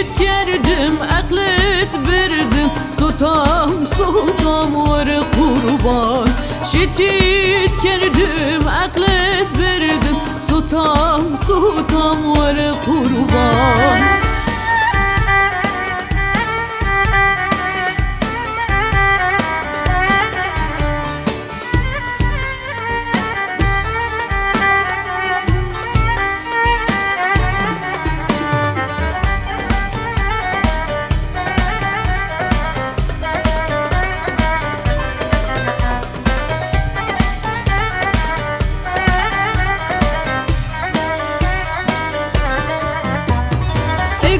şehit gerdim, aklet verdim. Sutam var kurban. Şehit gerdim, aklet verdim. Sutam var kurban.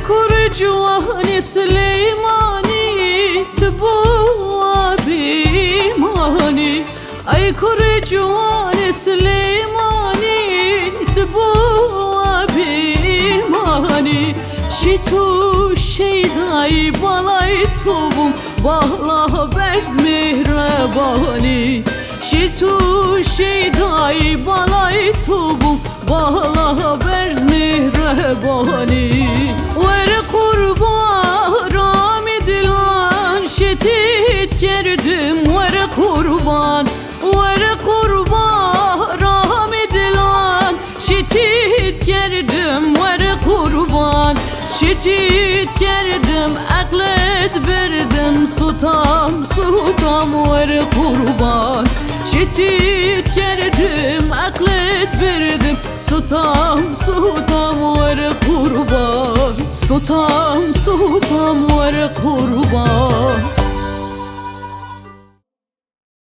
Kurcuani Süleymani bu abimani. Ay kurcuani Süleymani bu abimani. Şitu şeyday balay tubum bahla berz mihrebani. Şitu şeyday balay tubum bahla berz mihrebani. Ver kurban rami dilan şehit gerdim. Ver kurban rami dilan şehit gerdim. Ver kurban şehit gerdim, aklet verdim. Sutam ver kurban. Şehit gerdim, aklet verdim. Sutam ver kurban. Sutam var kurban.